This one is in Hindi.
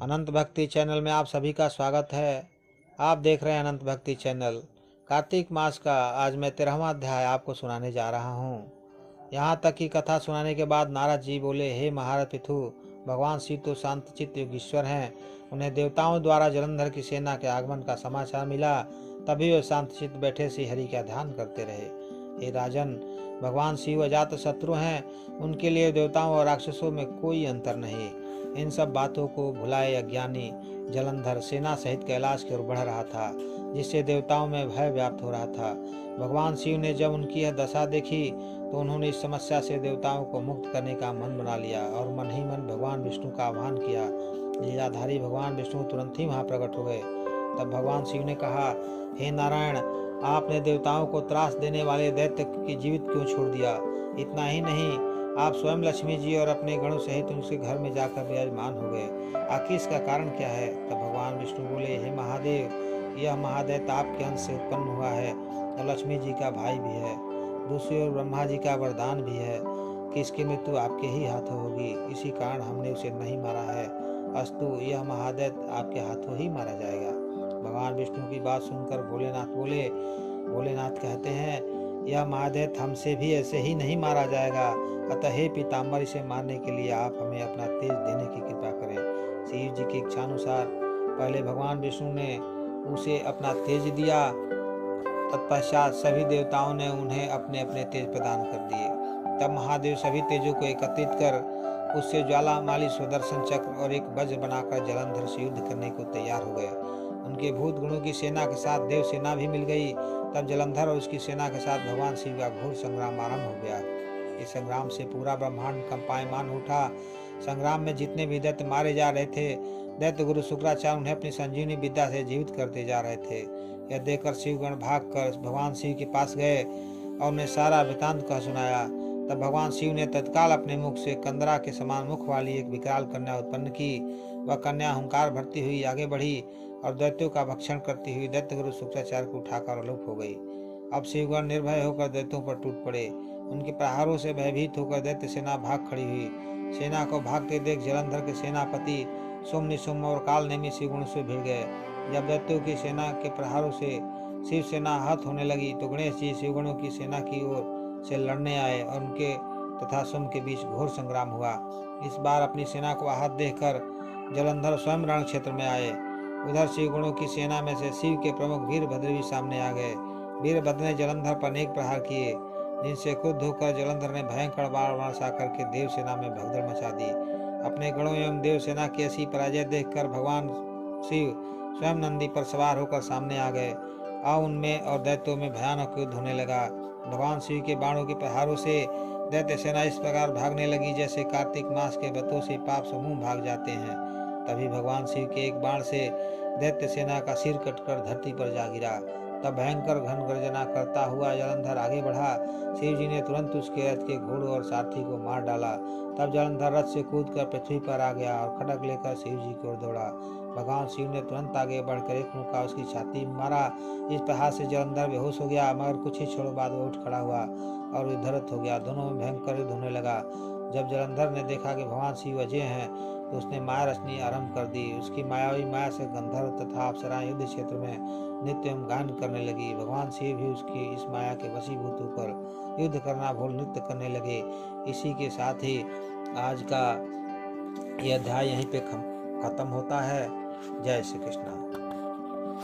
अनंत भक्ति चैनल में आप सभी का स्वागत है। आप देख रहे हैं अनंत भक्ति चैनल। कार्तिक मास का आज मैं 13वां अध्याय आपको सुनाने जा रहा हूँ। यहाँ तक की कथा सुनाने के बाद नारद जी बोले, हे महारथ पितु, भगवान शिव तो शांतचित्त योगीश्वर हैं। उन्हें देवताओं द्वारा जलंधर की सेना के आगमन का समाचार मिला, तभी वे शांतचित्त बैठे श्री हरि का ध्यान करते रहे। हे राजन, भगवान शिव अजात शत्रु हैं, उनके लिए देवताओं और राक्षसों में कोई अंतर नहीं। इन सब बातों को भुलाए अज्ञानी जलंधर सेना सहित कैलाश की ओर बढ़ रहा था, जिससे देवताओं में भय व्याप्त हो रहा था। भगवान शिव ने जब उनकी यह दशा देखी तो उन्होंने इस समस्या से देवताओं को मुक्त करने का मन बना लिया और मन ही मन भगवान विष्णु का आह्वान किया। लीलाधारी भगवान विष्णु तुरंत ही वहां प्रकट हो गए। तब भगवान शिव ने कहा, हे नारायण, आपने देवताओं को त्रास देने वाले दैत्य की जीवित क्यों छोड़ दिया? इतना ही नहीं, आप स्वयं लक्ष्मी जी और अपने गणों सहित उनके घर में जाकर विराजमान हो गए। आखिर इसका कारण क्या है? तब भगवान विष्णु बोले, हे महादेव, यह महादैत्य आपके अंश से उत्पन्न हुआ है और लक्ष्मी जी का भाई भी है। दूसरी ओर ब्रह्मा जी का वरदान भी है कि इसकी मृत्यु आपके ही हाथों होगी। इसी कारण हमने उसे नहीं मारा है। अस्तु, यह महादैत्य आपके हाथों ही मारा जाएगा। भगवान विष्णु की बात सुनकर भोलेनाथ कहते हैं, यह महादैत्य हमसे भी ऐसे ही नहीं मारा जाएगा। अतः हे पीताम्बर, इसे मारने के लिए आप हमें अपना तेज देने की कृपा करें। शिव जी की इच्छानुसार पहले भगवान विष्णु ने उसे अपना तेज दिया। तत्पश्चात सभी देवताओं ने उन्हें अपने अपने तेज प्रदान कर दिए। तब महादेव सभी तेजों को एकत्रित कर उससे ज्वालामाली सुदर्शन चक्र और एक वज्र बनाकर जलंधर से युद्ध करने को तैयार हो गए। उनके भूत गुणों की सेना के साथ देव सेना भी मिल गई। तब जलंधर और उसकी सेना के साथ भगवान शिव का घोर संग्राम आरंभ हो गया। इस संग्राम से पूरा ब्रह्मांड कंपायमान उठा। संग्राम में जितने भी दैत्य मारे जा रहे थे, दैत्य गुरु शुक्राचार्य उन्हें अपनी संजीवनी विद्या से जीवित करते जा रहे थे। यह देखकर शिवगण भागकर भगवान शिव के पास गए और उन्हें सारा वृतांत कह सुनाया। तब भगवान शिव ने तत्काल अपने मुख से कंदरा के समान मुख वाली एक विकराल कन्या उत्पन्न की। वह कन्या हुंकार भरती हुई आगे बढ़ी और दैत्यों का भक्षण करती हुई दैत्य गुरु शुक्राचार्य को उठाकर अलोप हो गई। अब शिवगण निर्भय होकर दैत्यों पर टूट पड़े। उनके प्रहारों से भयभीत होकर दैत्य सेना भाग खड़ी हुई। सेना को भागते देख जलंधर के सेनापति सोम निशुम्भ और काल नेमी शिवगणों से भिड़ गए। जब दैत्यों की सेना के प्रहारों से शिव सेना आहत होने लगी तो गणेश जी शिवगणों की सेना की ओर से लड़ने आए और उनके तथा सोम के बीच घोर संग्राम हुआ। इस बार अपनी सेना को आहत देखकर जलंधर स्वयं रण क्षेत्र में आए। उधर शिवगणों की सेना में से शिव के प्रमुख वीरभद्र भी सामने आ गए। वीरभद्र ने जलंधर पर अनेक प्रहार किए, जिनसे क्रुद्ध होकर जलंधर ने भयंकर बाण वर्षा करके देव सेना में भगदड़ मचा दी। अपने गणों एवं देव सेना की ऐसी पराजय देखकर भगवान शिव स्वयं नंदी पर सवार होकर सामने आ गए और उनमें और दैत्यों में भयानक युद्ध होने लगा। भगवान शिव के बाणों के प्रहारों से दैत्य सेना इस प्रकार भागने लगी जैसे कार्तिक मास के व्रतों से पाप समूह भाग जाते हैं। तभी भगवान शिव के एक बाण से दैत्य सेना का सिर कटकर धरती पर जा गिरा। तब भयंकर घन गर्जना करता हुआ जलंधर आगे बढ़ा। शिव जी ने तुरंत उसके रथ के घोड़ों और सारथी को मार डाला। तब जलंधर रथ से कूदकर पृथ्वी पर आ गया और खड्ग लेकर शिव जी की ओर दौड़ा। भगवान शिव ने तुरंत आगे बढ़कर एक मुक्का उसकी छाती में मारा। इस प्रहार से जलंधर बेहोश हो गया, मगर कुछ ही क्षणों बाद वह उठ खड़ा हुआ और युद्धरत हो गया। दोनों में भयंकर युद्ध होने लगा। जब जलंधर ने देखा कि भगवान शिव अजय हैं तो उसने माया रचनी आरंभ कर दी। उसकी मायावी माया से गंधर्व तथा अप्सराएं युद्ध क्षेत्र में नित्य एवं गान करने लगी। भगवान शिव भी उसकी इस माया के वशीभूत होकर युद्ध करना भूल नृत्य करने लगे। इसी के साथ ही आज का यह अध्याय यहीं पे खत्म होता है। जय श्री कृष्ण।